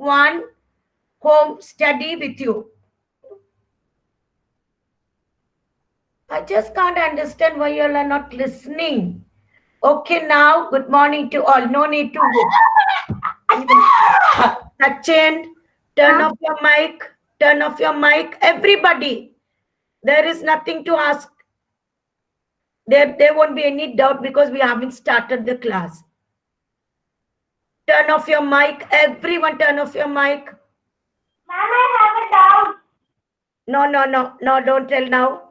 one home study with you. I just can't understand why you all are not listening. Okay, now, good morning to all. No need to Sachin, turn off your mic. Turn off your mic. Everybody, there is nothing to ask. There won't be any doubt because we haven't started the class. Turn off your mic. Everyone turn off your mic. Ma'am, I have a doubt. No, don't tell now.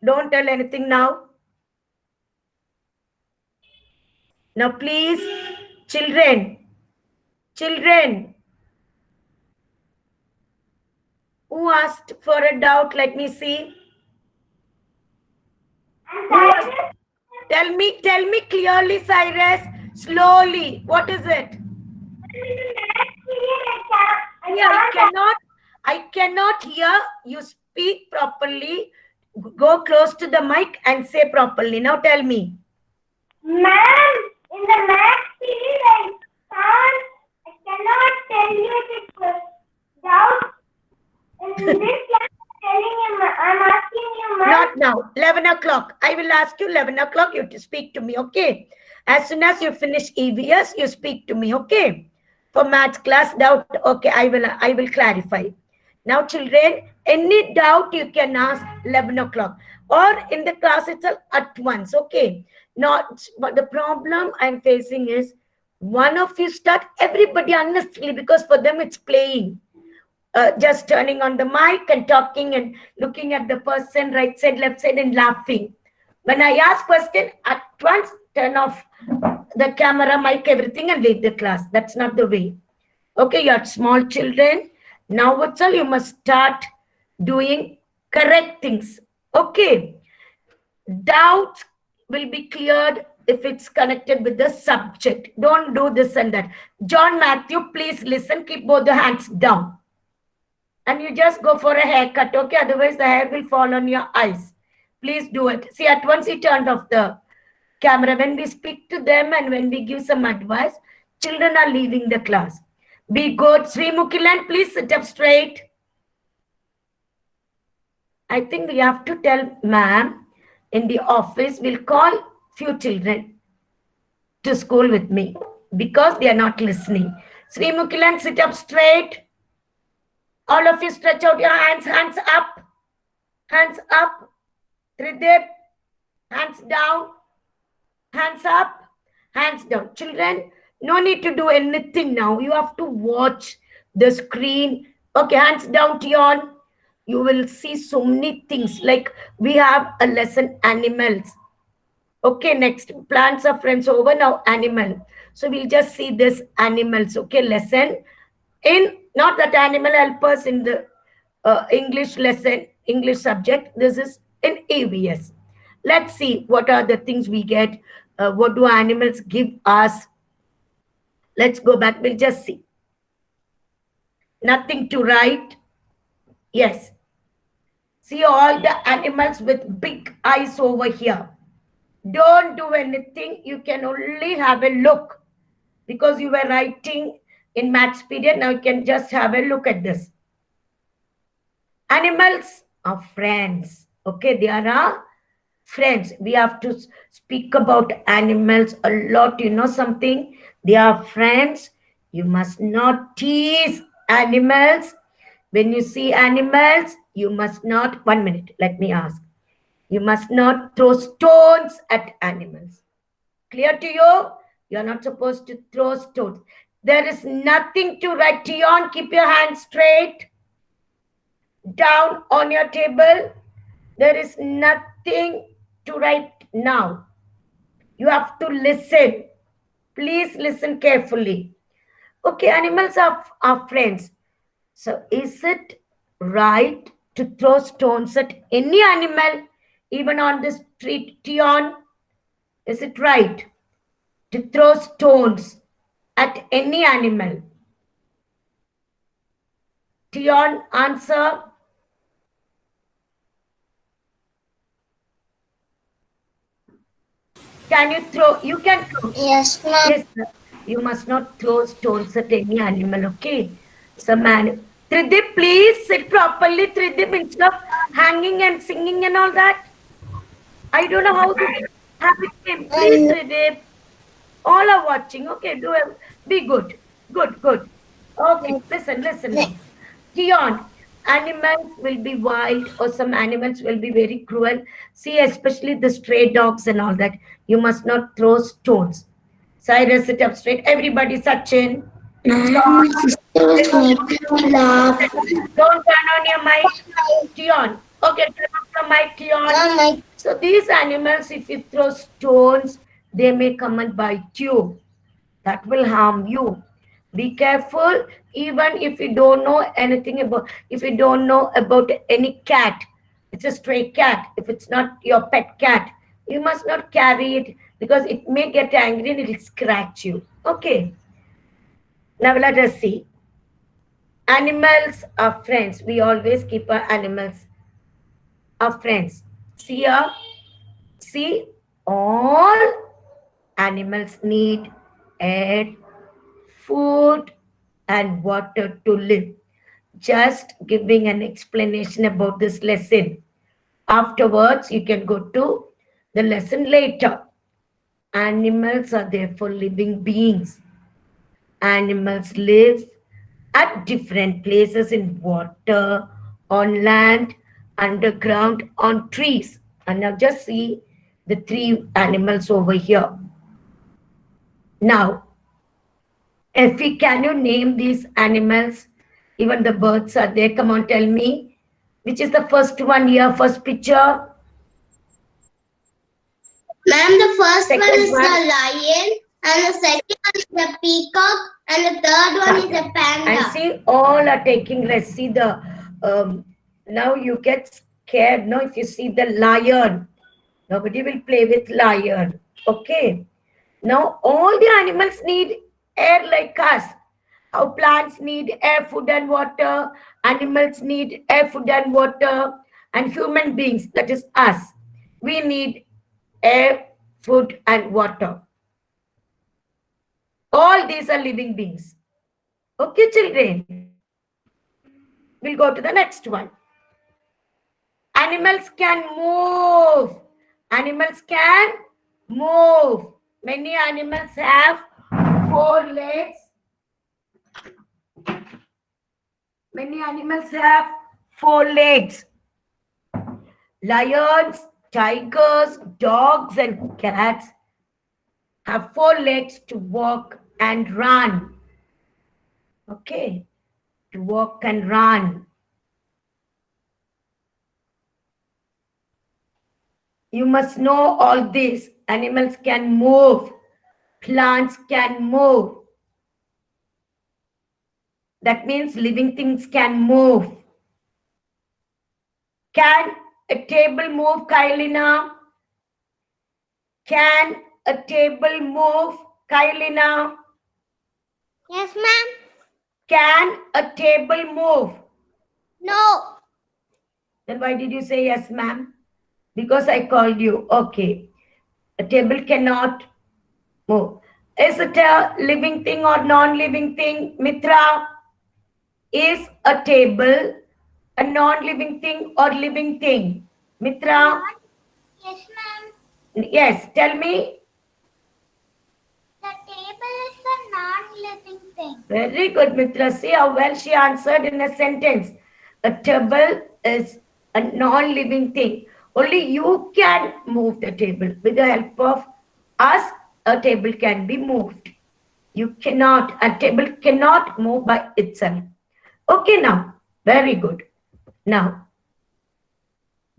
Don't tell anything now. Now, please, children, who asked for a doubt? Let me see. Tell me clearly, Cyrus. Slowly. What is it? I cannot hear you speak properly. Go close to the mic and say properly. Now tell me. Ma'am, in the math period, I cannot tell you the doubt. In this class, I'm asking you, ma'am. Not now. 11 o'clock. I will ask you 11 o'clock. You to speak to me, okay? As soon as you finish EVS, you speak to me, okay? For maths class doubt, okay, I will clarify. Now, children, any doubt you can ask 11 o'clock or in the class itself at once, okay? Not, but the problem I'm facing is one of you start everybody unnecessarily because for them it's playing. Just turning on the mic and talking and looking at the person right side, left side and laughing. When I ask question, at once turn off the camera, mic, everything and leave the class. That's not the way. Okay, you're small children. Now what's all you must start doing correct things. Okay. Doubts will be cleared if it's connected with the subject. Don't do this and that. John Matthew, please listen. Keep both the hands down. And you just go for a haircut, okay? Otherwise, the hair will fall on your eyes. Please do it. See, at once he turned off the camera. When we speak to them and when we give some advice, children are leaving the class. Be good. Sri Mukilan, please sit up straight. I think we have to tell ma'am in the office, we'll call few children to school with me because they are not listening. Sri Mukilan, sit up straight. All of you stretch out your hands. Hands up. Hands up. Tridip. Hands down. Hands up. Hands down. Children, no need to do anything now. You have to watch the screen. Okay, hands down, Tion. You will see so many things. Like we have a lesson, animals. Okay, next. Plants are friends over. Now, animal. So we'll just see this animals. Okay, lesson. In not that animal helpers in the English lesson, English subject. This is in EVS. Let's see what are the things we get. What do animals give us? Let's go back. We'll just see. Nothing to write. Yes. See all the animals with big eyes over here. Don't do anything. You can only have a look because you were writing in maths period. Now you can just have a look at this. Animals are friends. Okay, they are our friends. We have to speak about animals a lot. You know something? They are friends. You must not tease animals. When you see animals, you must not, 1 minute, let me ask. You must not throw stones at animals. Clear to you? You're not supposed to throw stones. There is nothing to write. Tion, keep your hands straight. Down on your table. There is nothing to write now. You have to listen. Please listen carefully. Okay, animals are our friends. So is it right to throw stones at any animal, even on the street, Tion? Is it right to throw stones at any animal? Tion, answer. Can you throw? You can throw. Yes, ma'am. Yes, sir. You must not throw stones at any animal, okay? Tridip, please sit properly. Tridip, instead of hanging and singing and all that. I don't know how this habit came. Please, Tridip. All are watching. Okay, be good. Good. Okay, listen now. Dion, animals will be wild or some animals will be very cruel. See, especially the stray dogs and all that. You must not throw stones. Cyrus, sit up straight. Everybody, Sachin. Ma'am, sister was making me laugh. Don't turn on your mic, Dion. Okay, turn off your mic, Dion. So these animals, if you throw stones, they may come and bite you. That will harm you. Be careful, even if you don't know anything about, if you don't know about any cat, it's a stray cat. If it's not your pet cat, you must not carry it because it may get angry and it will scratch you. Okay. Now let us see. Animals are friends. We always keep our animals our friends. See all animals need air, food, and water to live. Just giving an explanation about this lesson. Afterwards, you can go to the lesson later. Animals are therefore living beings. Animals live at different places in water, on land, underground, on trees. And now just see the three animals over here. Now, Effie, can you name these animals? Even the birds are there. Come on, tell me. Which is the first one here, first picture? Ma'am, the first Second one is one. the lion, and the second one is the peacock, and the third one is the panda. And see, all are taking, let's see the, now you get scared, no, if you see the lion. Nobody will play with lion, okay? Now, all the animals need air like us. How plants need air, food and water, animals need air, food and water, and human beings, that is us, we need air, food and water. All these are living beings. Okay, children. We'll go to the next one. Animals can move. Animals can move. Many animals have 4 legs. Many animals have 4 legs. Lions, tigers, dogs, and cats have 4 legs to walk and run. Okay, to walk and run. You must know all this. Animals can move. Plants can move. That means living things can move. Can a table move, Kylina? Can a table move, Kylina? Yes, ma'am. Can a table move? No. Then why did you say yes, ma'am? Because I called you. Okay. A table cannot move. Is it a living thing or non-living thing, Mitra? Is a table a non-living thing or living thing? Mitra? Yes, ma'am. Yes, tell me. The table is a non-living thing. Very good, Mitra. See how well she answered in a sentence. A table is a non-living thing. Only you can move the table. With the help of us, a table can be moved. You cannot, a table cannot move by itself. Okay, now, very good. Now,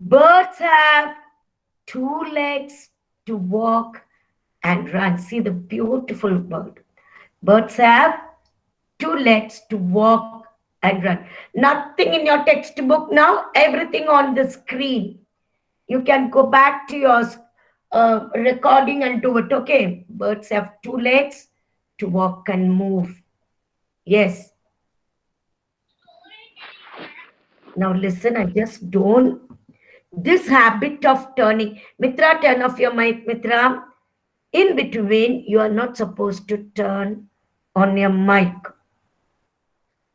birds have 2 legs to walk and run. See the beautiful bird. Birds have 2 legs to walk and run. Nothing in your textbook now, everything on the screen. You can go back to your recording and do it, okay? Birds have 2 legs to walk and move. Yes. Now listen, I just don't. This habit of turning. Mitra, turn off your mic, Mitra. In between, you are not supposed to turn on your mic.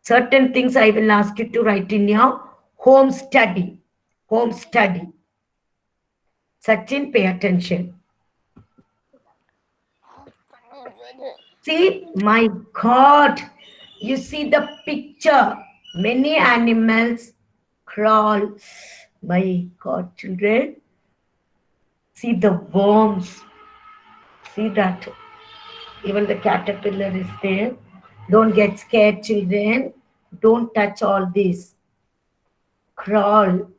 Certain things I will ask you to write in your home study. Home study. Sachin, pay attention. See, my God, you see the picture. Many animals crawl. My God, children, see the worms. See that. Even the caterpillar is there. Don't get scared, children. Don't touch all this. Crawl.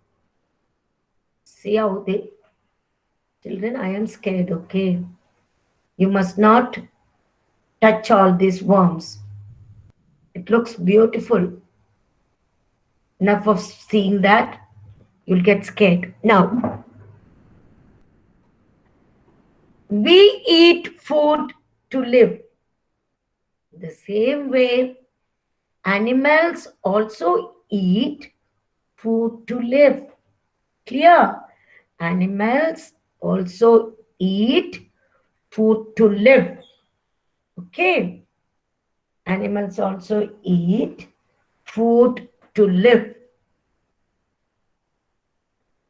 See how they. Children, I am scared, okay? You must not touch all these worms. It looks beautiful. Enough of seeing that. You'll get scared. Now, we eat food to live. The same way, animals also eat food to live. Clear? Animals also eat food to live. Okay? Animals also eat food to live.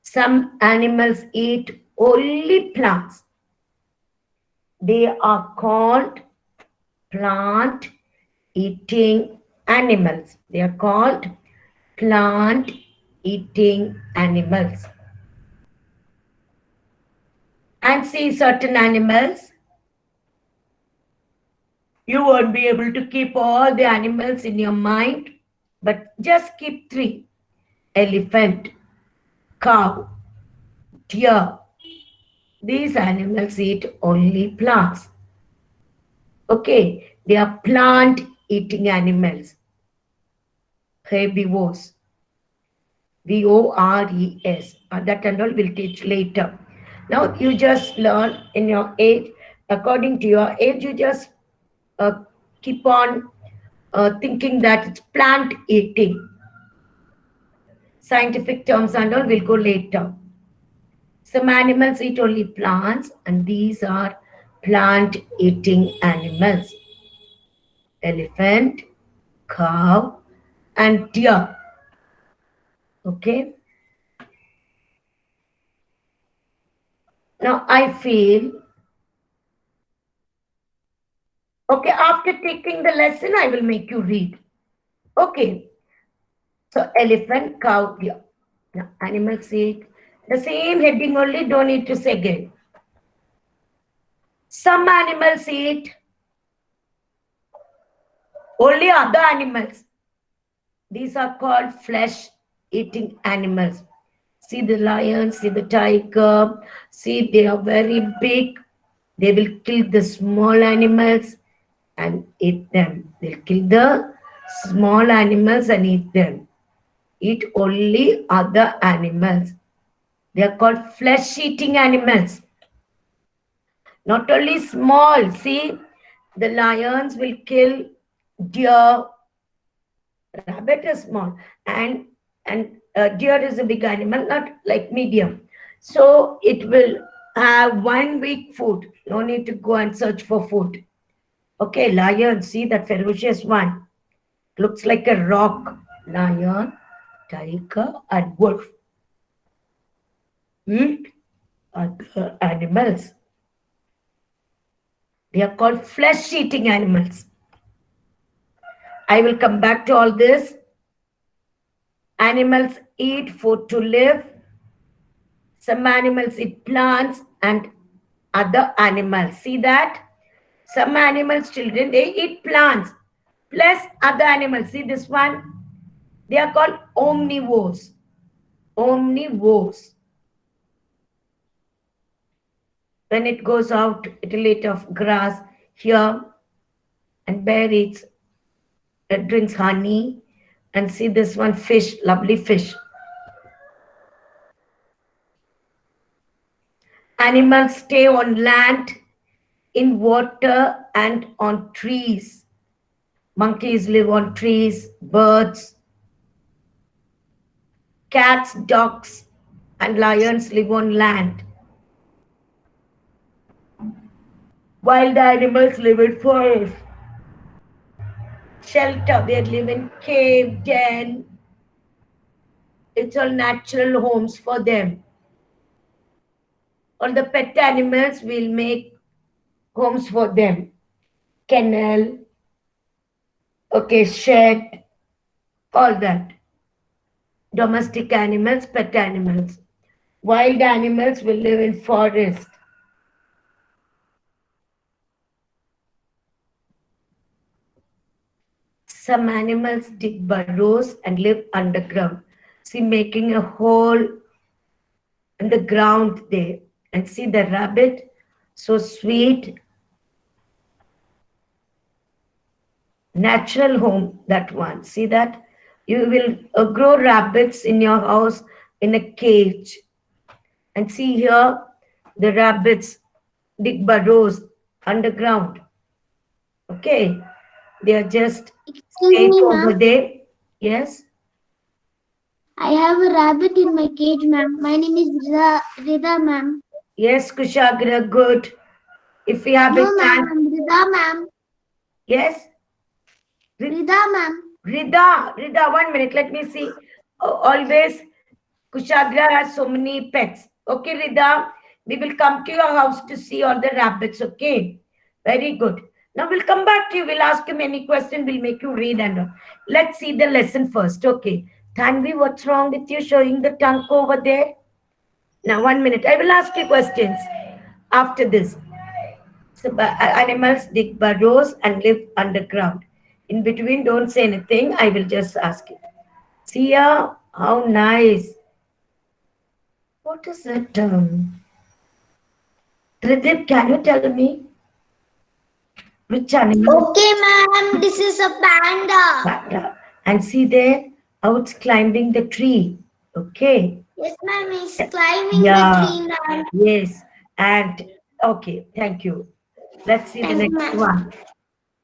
Some animals eat only plants. They are called plant eating animals. They are called plant eating animals. And see certain animals, you won't be able to keep all the animals in your mind, but just keep 3. Elephant, cow, deer. These animals eat only plants. Okay, they are plant eating animals. Herbivores. VORES. That and all we'll teach later. Now you just learn in your age, according to your age, you just keep on thinking that it's plant eating. Scientific terms and all will go later. Some animals eat only plants, and these are plant eating animals. Elephant, cow, and deer. Okay. Now I feel, okay, after taking the lesson, I will make you read. Okay. So elephant, cow, deer. Now animals eat the same heading only, don't need to say again. Some animals eat only other animals. These are called flesh-eating animals. See the lion, see the tiger, see they are very big. They will kill the small animals and eat them. They'll kill the small animals and eat them. Eat only other animals. They are called flesh-eating animals. Not only small, see, the lions will kill deer, rabbit is small, and deer is a big animal, not like medium. So it will have 1 week food. No need to go and search for food. Okay, lion, see that ferocious one. Looks like a rock. Lion, tiger, and wolf. Eat other animals. They are called flesh-eating animals. I will come back to all this. Animals eat food to live. Some animals eat plants and other animals. See that? Some animals, children, they eat plants plus other animals. See this one? They are called omnivores. Omnivores. When it goes out, it will eat of grass here, and bear eats, it drinks honey. And see this one, fish, lovely fish. Animals stay on land, in water, and on trees. Monkeys live on trees, birds. Cats, dogs, and lions live on land. Wild animals live in forests. shelter. They live in cave, den. It's all natural homes for them. All the pet animals will make homes for them. Kennel, okay, shed, all that. Domestic animals, pet animals. Wild animals will live in forest. Some animals dig burrows and live underground. See, making a hole in the ground there. And see the rabbit, so sweet. Natural home, that one. See that? You will grow rabbits in your house in a cage. And see here, the rabbits dig burrows underground. Okay, they are just Excuse safe me, over ma'am. there. Yes. I have a rabbit in my cage, ma'am. My name is Rida, ma'am. Yes, Kushagra, good. If we have a No, ma'am. chance, I'm Rida, ma'am. yes. Rida, ma'am. Rida, 1 minute. Let me see. Always, Kushagra has so many pets. Okay, Rida, we will come to your house to see all the rabbits. Okay, very good. Now we'll come back to you. We'll ask you many questions. We'll make you read and all. Let's see the lesson first. Okay, Thanvi, what's wrong with you showing the tongue over there? Now, 1 minute. I will ask you questions after this. So, animals dig burrows and live underground. In between, don't say anything. I will just ask you. See ya. How nice. What is it? Tridip, can you tell me which animal? Okay, ma'am. This is a panda. Panda. And see there how it's climbing the tree. Okay. Yes, ma'am. He's climbing Yeah. the tree, ma'am. Yes. And okay. Thank you. Let's see the Thank you, next ma'am. one.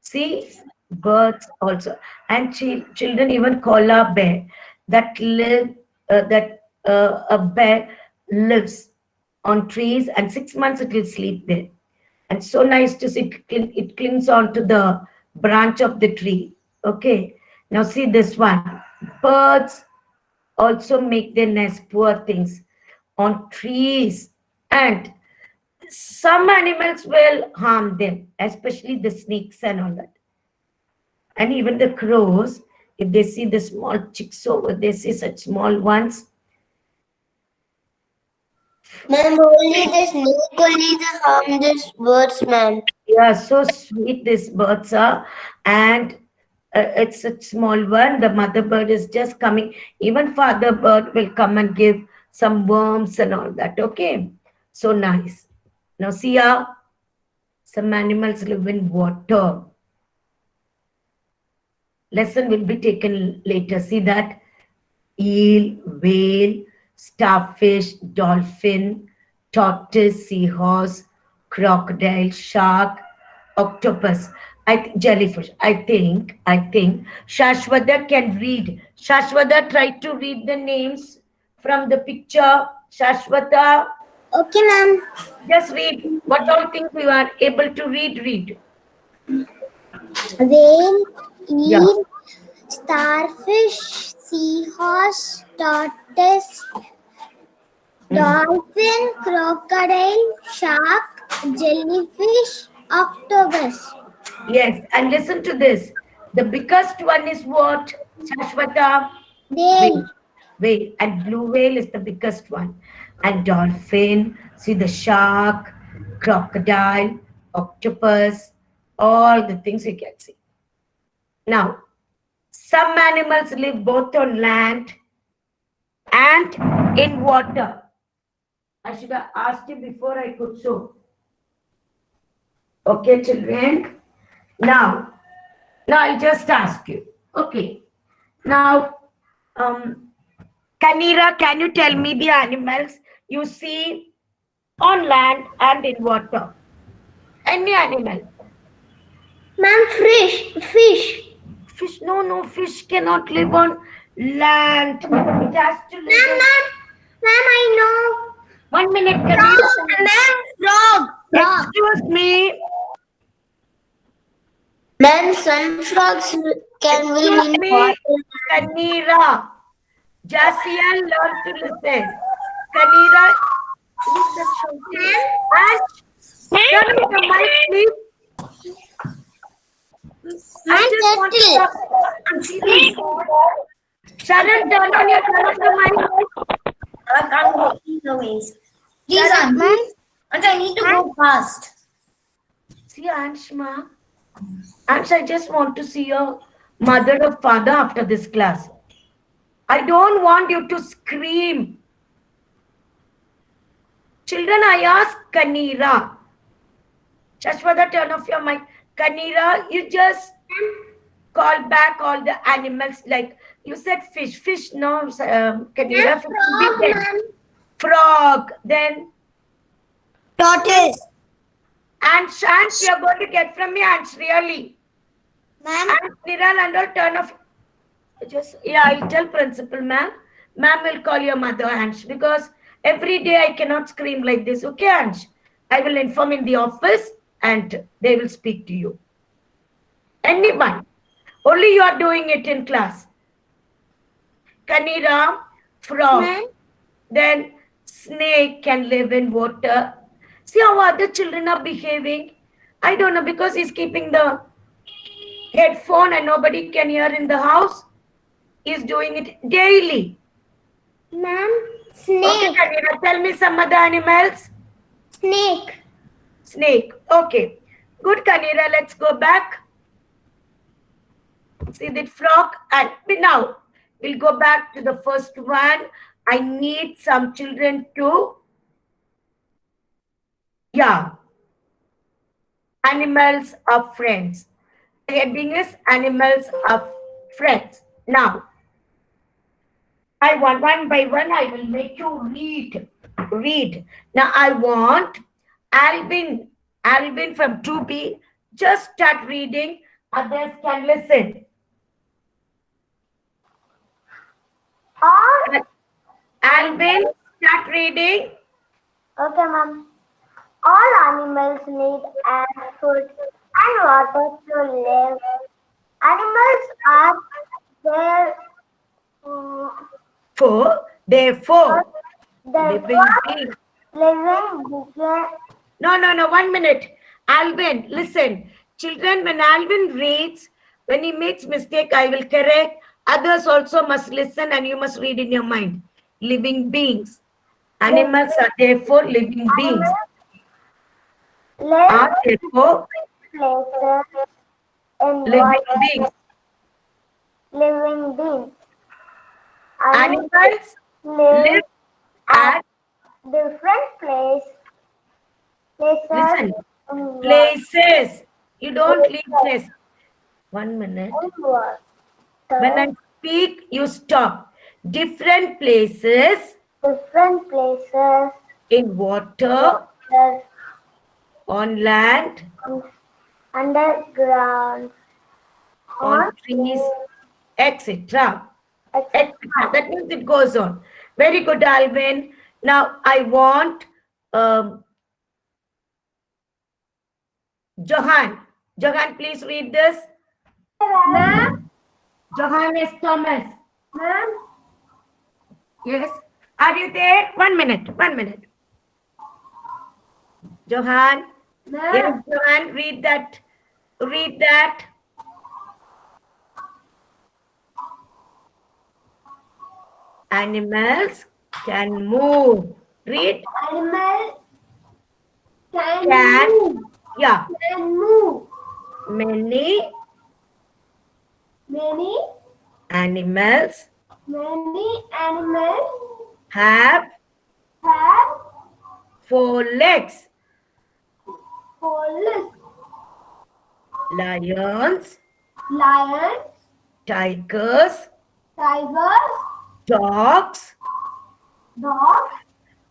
See, birds also, and children even koala bear that live a bear lives on trees, and 6 months it will sleep there. And so nice to see it clings on to the branch of the tree. Okay, now see this one. Birds also make their nest, poor things, on trees, and some animals will harm them, especially the snakes and all that. And even the crows, if they see the small chicks over, they see such small ones. Ma'am, only the snake only the harm this birds, ma'am. Yeah, so sweet these birds are. And it's a small one. The mother bird is just coming. Even father bird will come and give some worms and all that. Okay, so nice. Now see how some animals live in water. Lesson will be taken later. See that? Eel, whale, starfish, dolphin, tortoise, seahorse, crocodile, shark, octopus, jellyfish. I think Shashwata can read. Shashwata, try to read the names from the picture. Shashwata, Okay, ma'am. just read. What all things you are able to read. Whale, Yeah. eel, starfish, seahorse, tortoise, dolphin, crocodile, shark, jellyfish, octopus. Yes, and listen to this. The biggest one is what? Shashwata? Whale. Whale. And blue whale is the biggest one. And dolphin, see the shark, crocodile, octopus, all the things you can see. Now, some animals live both on land and in water. I should have asked you before I could show. Okay, children. Now I'll just ask you. Okay. Now, Kanira, can you tell me the animals you see on land and in water? Any animal. Ma'am, fish. Fish, no, fish cannot live on land. It has to live in... Ma'am, I know. 1 minute, Kanira. Ma'am, frog. Excuse me. Ma'am, some frogs Can we Excuse mean me, bottle? Kanira. Jasiel, learn to listen. Kanira, who's that shouting? And turn off the mic, please. I just want to talk. I'm serious. Sharon, turn off the mic. I can't go either ways. Please, Sharon, Aunt. Aunt, I need to go fast. see, Anshma. Ansh, I just want to see your mother or father after this class. I don't want you to scream. Children, I ask Kanira. Shashwata, turn off your mic. Kanira, you just call back all the animals. Like you said, fish. Fish, no, Kanira. Frog, then Tortoise. Ansh, you're going to get from me, Ansh, really. Ma'am. And Niral and all turn off. Just, yeah, I'll tell principal, ma'am. Ma'am will call your mother, Ansh, because every day I cannot scream like this. Okay, Ansh? I will inform in the office and they will speak to you. Anyone. Only you are doing it in class. Kanira, frog. Then snake can live in water. See how other children are behaving? I don't know, because he's keeping the headphone and nobody can hear in the house. He's doing it daily. Ma'am. Okay, Snake. Kanira, tell me some other animals. Snake. Snake. Okay. Good, Kanira. Let's go back. See the frog. And now we'll go back to the first one. I need some children to, yeah, animals are friends. The heading is animals are friends. Now, I want one by one, I will make you read. Read. Now, I want Alvin from 2B, just start reading. Others can listen. Alvin, start reading. Okay, ma'am. All animals need air, food, and water to live. Animals are there. Therefore, Living beings. begin. No, 1 minute. Alvin, listen. Children, when Alvin reads, when he makes mistake, I will correct. Others also must listen and you must read in your mind. Living beings. Animals are therefore living beings. Are therefore Places in living beings. living beings. Animals live at different places. listen, places. You don't leave this. 1 minute. When I speak, you stop. Different places Different places. in water, on land, Underground. on trees, etc. That means it goes on. Very good, Alvin. Now I want Johan. Johan, please read this. Ma'am. Johannes Thomas. Ma'am. Yes. Are you there? 1 minute. 1 minute. Johan. Yes, Johan, read that. Read that. Animals can move. Read. Animal Can. move. Yeah. Can move. Many animals Many animals have have 4 legs. 4 legs. Lions, Lions, tigers, tigers, dogs, dogs,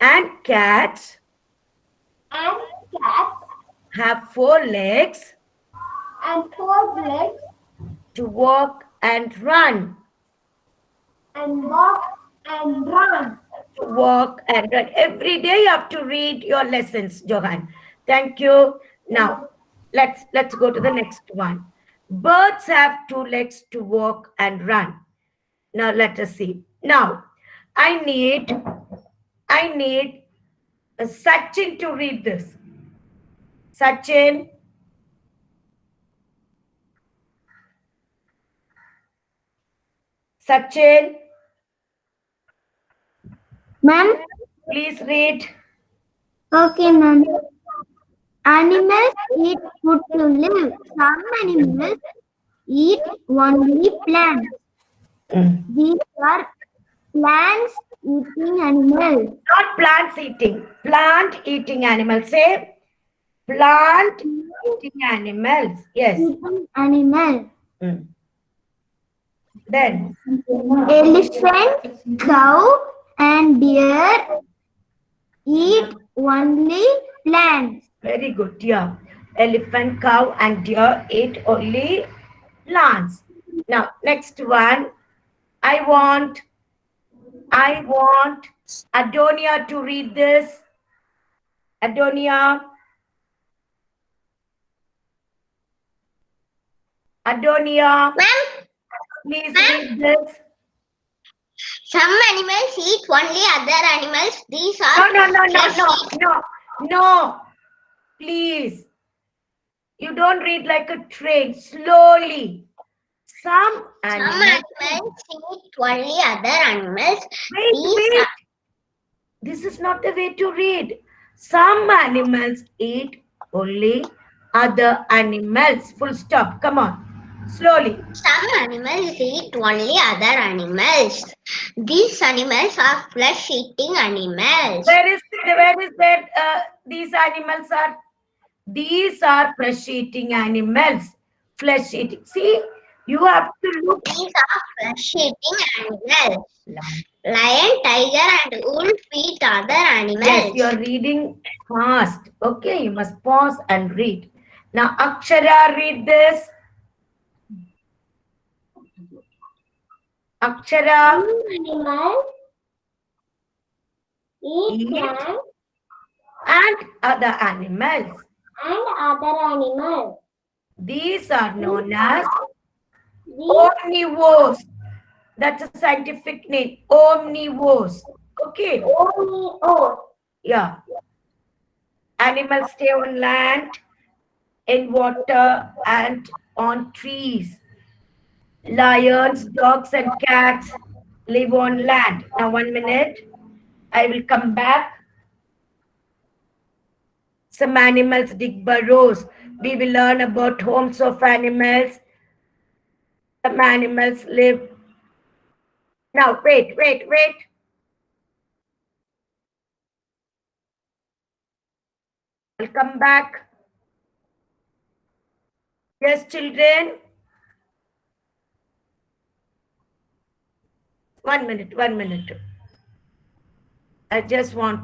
and cats and cats have 4 legs and 4 legs to walk and run. and walk and run. Walk and run. Every day you have to read your lessons, Johan. Thank you. Now, let's go to the next one. Birds have 2 legs to walk and run. Now let us see. Now I need Sachin to read this. Sachin. Sachin, Ma'am? please read. Okay, ma'am. Animals eat food to live. Some animals eat only plants. These are plants eating animals. Not plants eating. Plant eating animals. Say plant eating animals. Yes. Eating animals. Then Elephant, cow, and deer eat only plants. very good. Yeah. Elephant, cow, and deer eat only plants. Now next one. I want Adonia to read this. Adonia. Adonia, Ma'am, please read this. some animals eat only other animals. These are No. Please. You don't read like a train. Slowly. Some animals eat only other animals. Wait. This is not the way to read. Some animals eat only other animals. Full stop. Come on. Slowly. Some animals eat only other animals. These animals are flesh-eating animals. Where is that? These animals are. These are flesh-eating animals. Flesh-eating. See, you have to look. These are flesh-eating animals. Lion, tiger, and wolf eat other animals. Yes, you are reading fast. Okay, you must pause and read. Now, Akshara, read this. Akshara. Animals eat plants and other animals. These are known as omnivores. That's a scientific name. Omnivores. Okay. Yeah. Animals stay on land, in water, and on trees. Lions, dogs, and cats live on land. Now, 1 minute. I will come back. Some animals dig burrows. We will learn about homes of animals. Some animals live. Now, wait. I'll come back. Yes, children. 1 minute. I just want